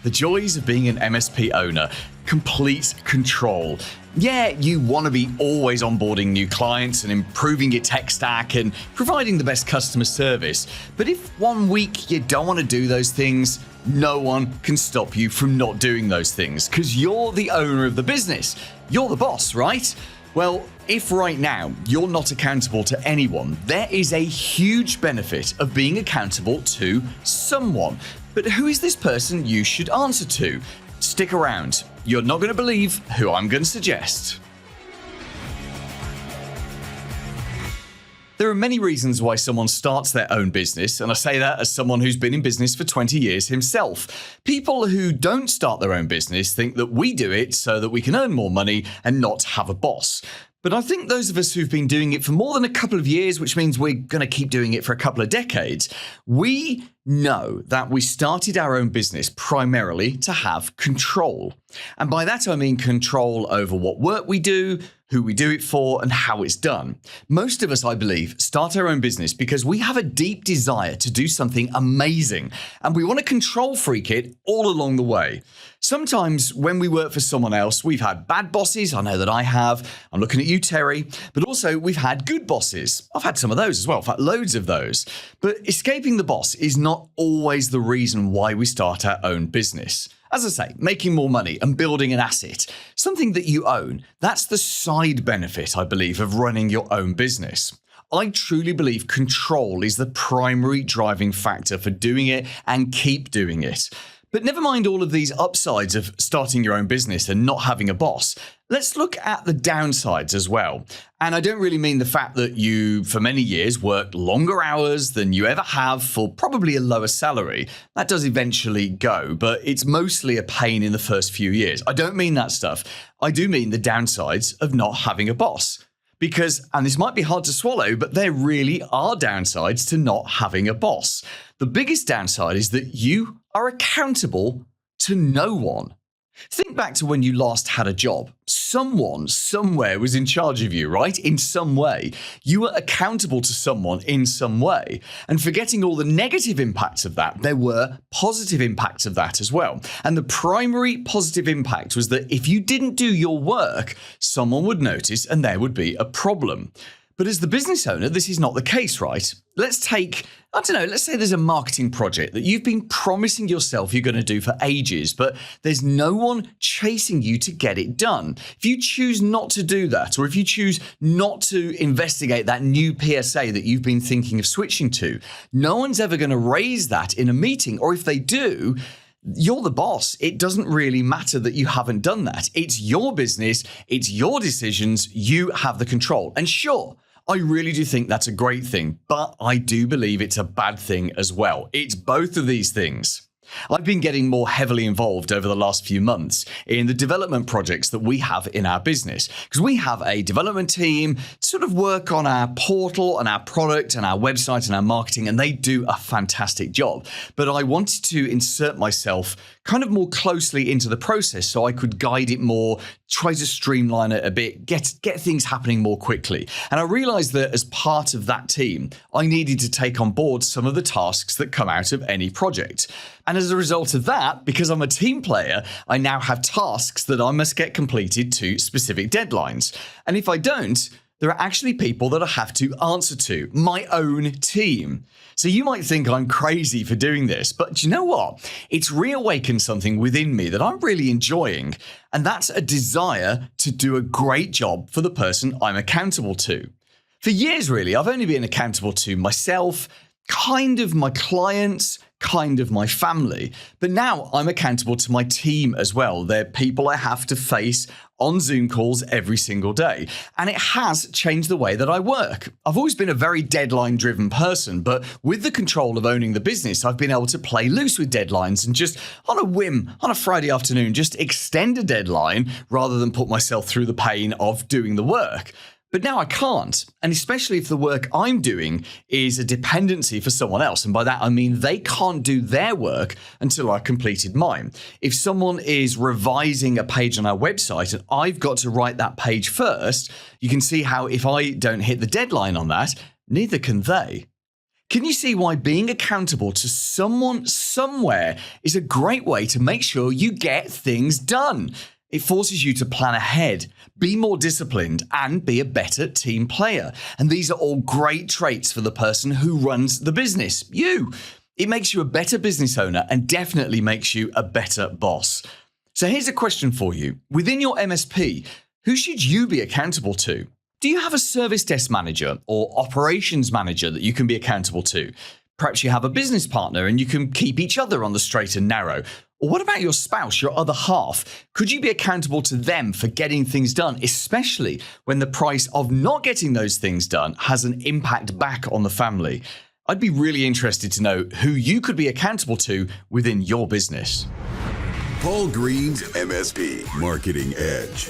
The joys of being an MSP owner. Complete control. Yeah, you want to be always onboarding new clients and improving your tech stack and providing the best customer service. But if one week you don't want to do those things, no one can stop you from not doing those things because you're the owner of the business. You're the boss, right? Well, if right now you're not accountable to anyone, there is a huge benefit of being accountable to someone. But who is this person you should answer to? Stick around. You're not going to believe who I'm going to suggest. There are many reasons why someone starts their own business, and I say that as someone who's been in business for 20 years himself. People who don't start their own business think that we do it so that we can earn more money and not have a boss. But I think those of us who've been doing it for more than a couple of years, which means we're going to keep doing it for a couple of decades, we know that we started our own business primarily to have control. And by that I mean control over what work we do, who we do it for, and how it's done. Most of us, I believe, start our own business because we have a deep desire to do something amazing, and we want to control freak it all along the way. Sometimes when we work for someone else, we've had bad bosses. I know that I have. I'm looking at you, Terry. But also we've had good bosses. I've had some of those as well. In fact, loads of those. But escaping the boss is not always the reason why we start our own business. As I say, making more money and building an asset, something that you own, that's the side benefit, I believe, of running your own business. I truly believe control is the primary driving factor for doing it and keep doing it. But never mind all of these upsides of starting your own business and not having a boss. Let's look at the downsides as well. And I don't really mean the fact that you, for many years, worked longer hours than you ever have for probably a lower salary. That does eventually go, but it's mostly a pain in the first few years. I don't mean that stuff. I do mean the downsides of not having a boss. Because, and this might be hard to swallow, but there really are downsides to not having a boss. The biggest downside is that you are accountable to no one. Think back to when you last had a job. Someone, somewhere was in charge of you, right? In some way. You were accountable to someone in some way. And forgetting all the negative impacts of that, there were positive impacts of that as well. And the primary positive impact was that if you didn't do your work, someone would notice and there would be a problem. But as the business owner, this is not the case, right? Let's take, let's say there's a marketing project that you've been promising yourself you're going to do for ages, but there's no one chasing you to get it done. If you choose not to do that, or if you choose not to investigate that new PSA that you've been thinking of switching to, no one's ever going to raise that in a meeting, or if they do, you're the boss. It doesn't really matter that you haven't done that. It's your business. It's your decisions. You have the control. And sure, I really do think that's a great thing, but I do believe it's a bad thing as well. It's both of these things. I've been getting more heavily involved over the last few months in the development projects that we have in our business, because we have a development team to sort of work on our portal and our product and our website and our marketing, and they do a fantastic job. But I wanted to insert myself kind of more closely into the process so I could guide it more, try to streamline it a bit, get things happening more quickly. And I realized that as part of that team, I needed to take on board some of the tasks that come out of any project. And as a result of that, because I'm a team player, I now have tasks that I must get completed to specific deadlines. And if I don't, there are actually people that I have to answer to, my own team. So you might think I'm crazy for doing this, but you know what? It's reawakened something within me that I'm really enjoying, and that's a desire to do a great job for the person I'm accountable to. For years, really, I've only been accountable to myself, kind of my clients, kind of my family. But now I'm accountable to my team as well. They're people I have to face on Zoom calls every single day. And it has changed the way that I work. I've always been a very deadline-driven person, but with the control of owning the business, I've been able to play loose with deadlines and just on a whim, on a Friday afternoon, just extend a deadline rather than put myself through the pain of doing the work. But now I can't, and especially if the work I'm doing is a dependency for someone else. And by that, I mean they can't do their work until I've completed mine. If someone is revising a page on our website and I've got to write that page first, you can see how if I don't hit the deadline on that, neither can they. Can you see why being accountable to someone somewhere is a great way to make sure you get things done? It forces you to plan ahead, be more disciplined, and be a better team player. And these are all great traits for the person who runs the business, you. It makes you a better business owner and definitely makes you a better boss. So here's a question for you. Within your MSP, who should you be accountable to? Do you have a service desk manager or operations manager that you can be accountable to? Perhaps you have a business partner and you can keep each other on the straight and narrow. Or what about your spouse, your other half? Could you be accountable to them for getting things done, especially when the price of not getting those things done has an impact back on the family? I'd be really interested to know who you could be accountable to within your business. Paul Green's MSP Marketing Edge.